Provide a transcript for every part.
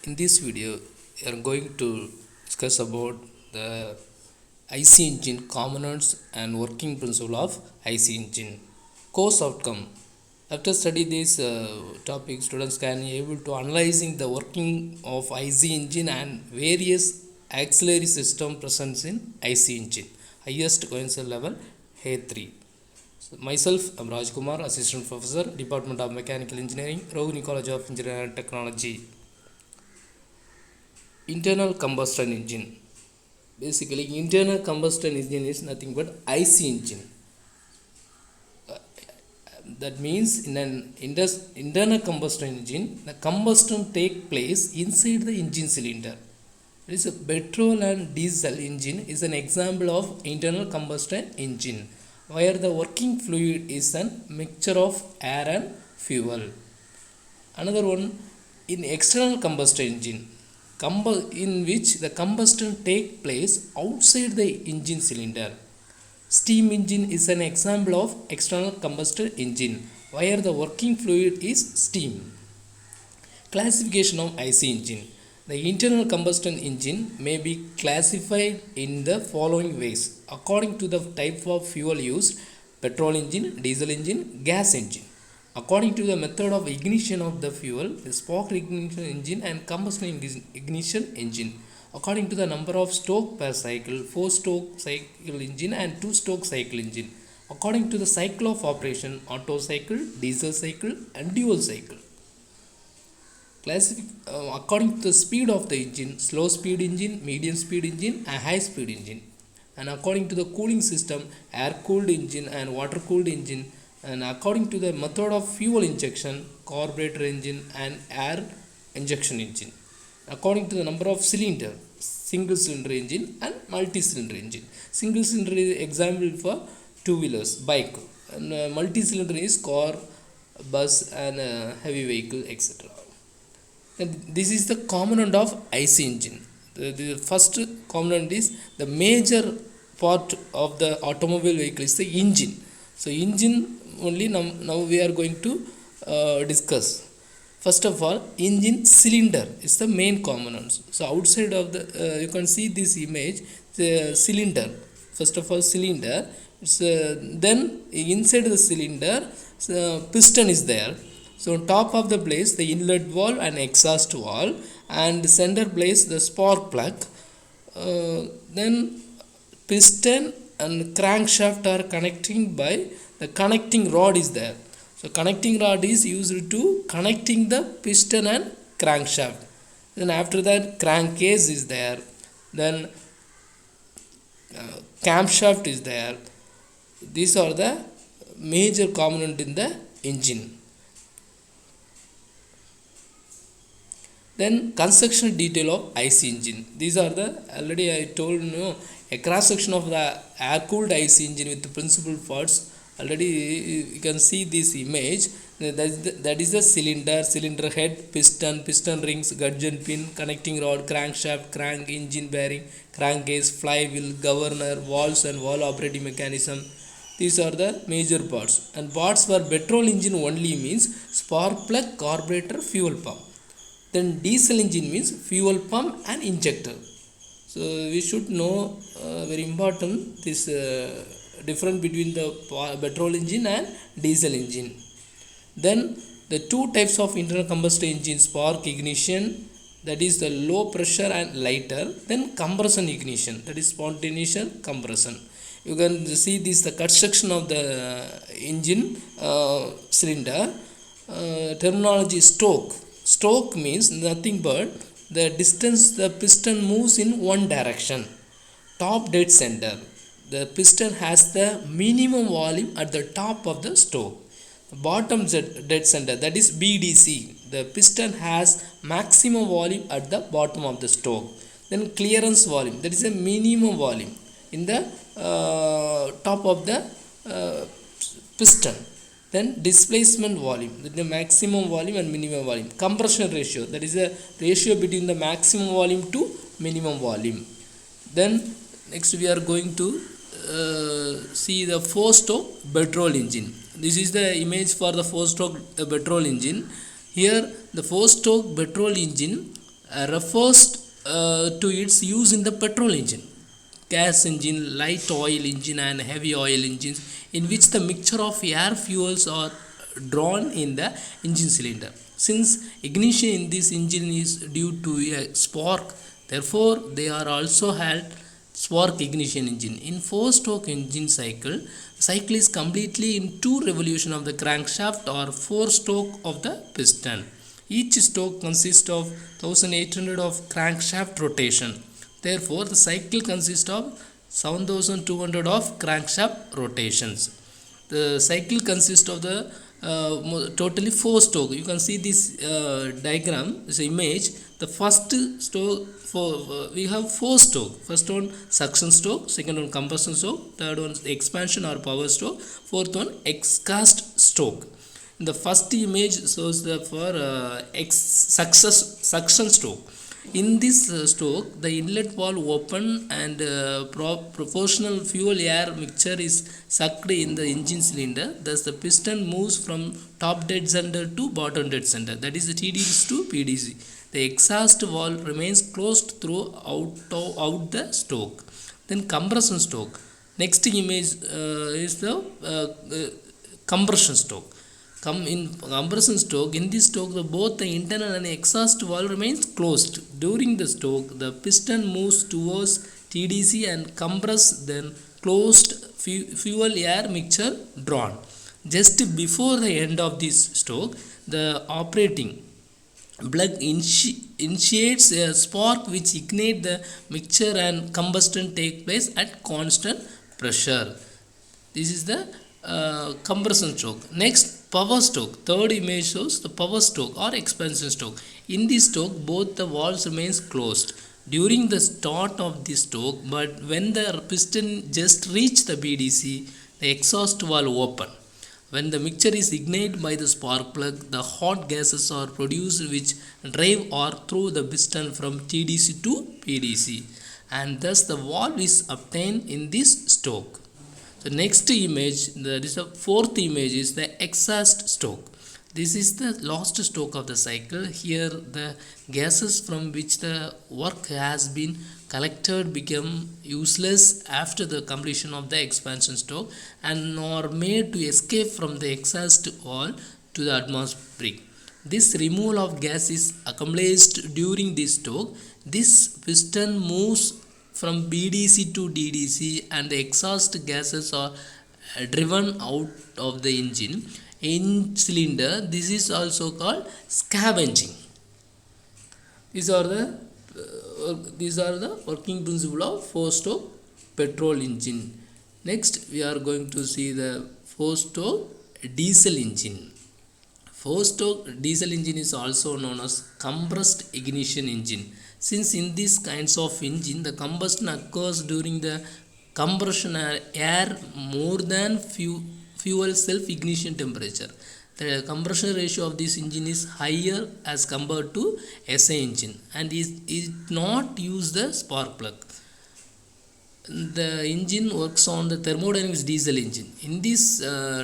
In this video, we are going to discuss about the IC engine components and working principle of IC engine. Course outcome. After study this topic, students can be able to analyzing the working of IC engine and various auxiliary system present in IC engine. Highest coherence level A3. So myself, I am Kumar, Assistant Professor, Department of Mechanical Engineering, Rohini College of Engineering and Technology. Internal combustion engine. Basically, internal combustion engine is nothing but IC engine. That means in an internal combustion engine, the combustion take place inside the engine cylinder. It is a petrol and diesel engine is an example of internal combustion engine, where the working fluid is a mixture of air and fuel. Another one, in external combustion engine, in which the combustion take place outside the engine cylinder. Steam engine is an example of external combustion engine, where the working fluid is steam. Classification of IC engine. The internal combustion engine may be classified in the following ways according to the type of fuel used: petrol engine, diesel engine, gas engine. According to the method of ignition of the fuel, the spark ignition engine and combustion ignition engine. According to the number of stroke per cycle, 4-stroke cycle engine and 2-stroke cycle engine. According to the cycle of operation, Otto cycle, diesel cycle and dual cycle. According to the speed of the engine, slow speed engine, medium speed engine and high speed engine. And according to the cooling system, air cooled engine and water cooled engine. And according to the method of fuel injection, carburetor engine and air injection engine. According to the number of cylinder, single cylinder engine and multi-cylinder engine. Single cylinder is example for two-wheelers, bike, and multi-cylinder is car, bus and heavy vehicle, etc. And this is the component of IC engine. The first component is the major part of the automobile vehicle is the engine. So engine only now we are going to discuss. First of all, engine cylinder is the main components. So outside of the you can see this image, the cylinder. First of all, cylinder. Then inside the cylinder, piston is there. So on top of the place, the inlet valve and exhaust valve, and the center place the spark plug. Then piston and crankshaft are connecting by the connecting rod is there. So connecting rod is used to connecting the piston and crankshaft. Then after that, crankcase is there. Then camshaft is there. These are the major component in the engine. Then construction detail of IC engine. These are the, already I told you, a cross section of the air cooled IC engine with the principal parts. Already you can see this image. That is the cylinder head, piston rings, gudgeon pin, connecting rod, crankshaft, crank, engine bearing, crankcase, flywheel, governor, valves and valve operating mechanism. These are the major parts. And parts for petrol engine only means spark plug, carburetor, fuel pump. Then diesel engine means fuel pump and injector. So we should know very important this difference between the petrol engine and diesel engine. Then the two types of internal combustion engine: spark ignition, that is the low pressure and lighter. Then compression ignition, that is spontaneous compression. You can see this the cut section of the engine cylinder. Terminology: stroke. Stroke means nothing but the distance the piston moves in one direction. Top dead center. The piston has the minimum volume at the top of the stroke. Bottom dead center, that is BDC. The piston has maximum volume at the bottom of the stroke. Then clearance volume, that is a minimum volume in the top of the piston. Then displacement volume, the maximum volume and minimum volume. Compression ratio, that is a ratio between the maximum volume to minimum volume. Then next we are going to see the 4-stroke petrol engine. This is the image for the 4-stroke petrol engine. Here the 4-stroke petrol engine refers to its use in the petrol engine, gas engine, light oil engine and heavy oil engines, in which the mixture of air fuels are drawn in the engine cylinder. Since ignition in this engine is due to a spark, therefore they are also held spark ignition engine. In four-stroke engine cycle, the cycle is completely in two revolution of the crankshaft or four-stroke of the piston. Each stroke consists of 1800 of crankshaft rotation. Therefore, the cycle consists of 7200 of crankshaft rotations. The cycle consists of the totally four stroke. You can see this diagram, this image. The first stroke for we have four stroke. First one suction stroke, second one compression stroke, third one expansion or power stroke, fourth one exhaust stroke. The first image shows the for suction stroke. In this stroke, the inlet valve open and proportional fuel air mixture is sucked in the engine cylinder. Thus, the piston moves from top dead center to bottom dead center. That is the TDC to PDC. The exhaust valve remains closed throughout the stroke. Then compression stroke. Next image is the compression stroke. In compression stroke, in this stroke, both the internal and exhaust valve remains closed. During the stroke, the piston moves towards TDC and compress, then closed fuel air mixture drawn. Just before the end of this stroke, the operating plug initiates a spark which ignites the mixture and combustion take place at constant pressure. This is the compression stroke. Next, power stroke. Third image shows the power stroke or expansion stroke. In this stroke, both the valves remains closed during the start of this stroke, but when the piston just reach the BDC, the exhaust valve open. When the mixture is ignited by the spark plug, the hot gases are produced which drive or through the piston from TDC to PDC, and thus the valve is obtained in this stroke. The next image, that is the fourth image, is the exhaust stroke. This is the last stroke of the cycle. Here the gases from which the work has been collected become useless after the completion of the expansion stroke and are made to escape from the exhaust valve to the atmosphere. This removal of gas is accomplished during this stroke. This piston moves from BDC to DDC and the exhaust gases are driven out of the engine. In cylinder, this is also called scavenging. These are the working principle of four-stroke petrol engine. Next, we are going to see the four-stroke diesel engine. Four-stroke diesel engine is also known as compressed ignition engine. Since in these kinds of engine, the combustion occurs during the compression air more than fuel self-ignition temperature. The compression ratio of this engine is higher as compared to SI engine and is not use the spark plug. The engine works on the thermodynamics diesel engine. In this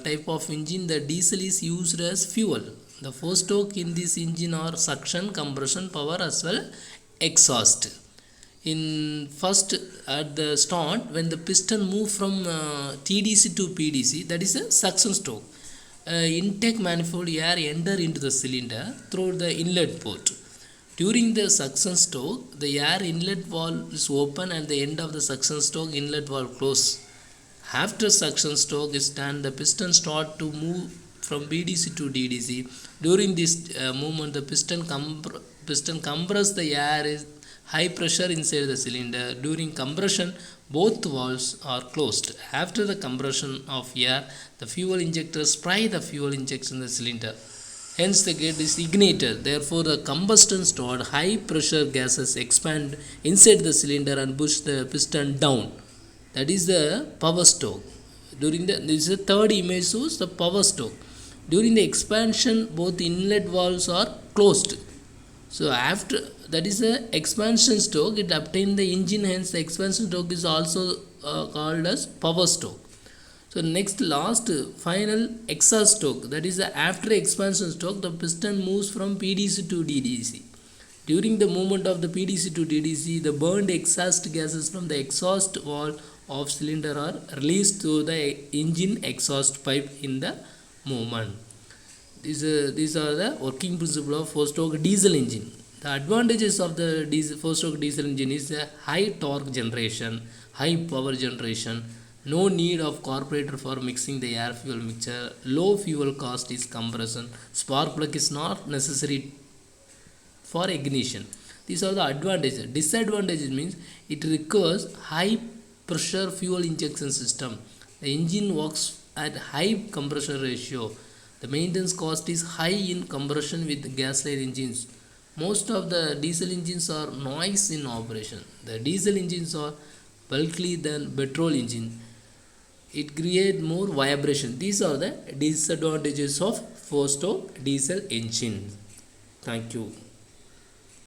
type of engine, the diesel is used as fuel. The four-stroke in this engine are suction, compression, power as well exhaust. In first at the start, when the piston move from TDC to PDC, that is a suction stroke. Intake manifold air enter into the cylinder through the inlet port. During the suction stroke, the air inlet valve is open and the end of the suction stroke inlet valve close. After suction stroke is done, the piston start to move from BDC to DDC. During this movement, the piston compress the air is high pressure inside the cylinder. During compression, both valves are closed. After the compression of air, the fuel injector spray the fuel injection in the cylinder. Hence, the gate is ignited. Therefore, the combustion stored high pressure gases expand inside the cylinder and push the piston down. That is the power stroke. This is the third image shows the power stroke. During the expansion, both inlet valves are closed. So after that is the expansion stroke, it obtained the engine, hence the expansion stroke is also called as power stroke. So next last final exhaust stroke, that is the after expansion stroke, the piston moves from PDC to DDC. During the movement of the PDC to TDC, the burned exhaust gases from the exhaust valve of cylinder are released through the engine exhaust pipe in the movement. These are the working principle of four-stroke diesel engine. The advantages of the four-stroke diesel engine is a high torque generation, high power generation, no need of carburetor for mixing the air fuel mixture, low fuel cost is compression, spark plug is not necessary for ignition. These are the advantages. Disadvantages means it requires high pressure fuel injection system. The engine works at high compression ratio. The maintenance cost is high in comparison with gasoline engines. Most of the diesel engines are noise in operation. The diesel engines are bulky than petrol engine. It creates more vibration. These are the disadvantages of four-stroke diesel engine. Thank you.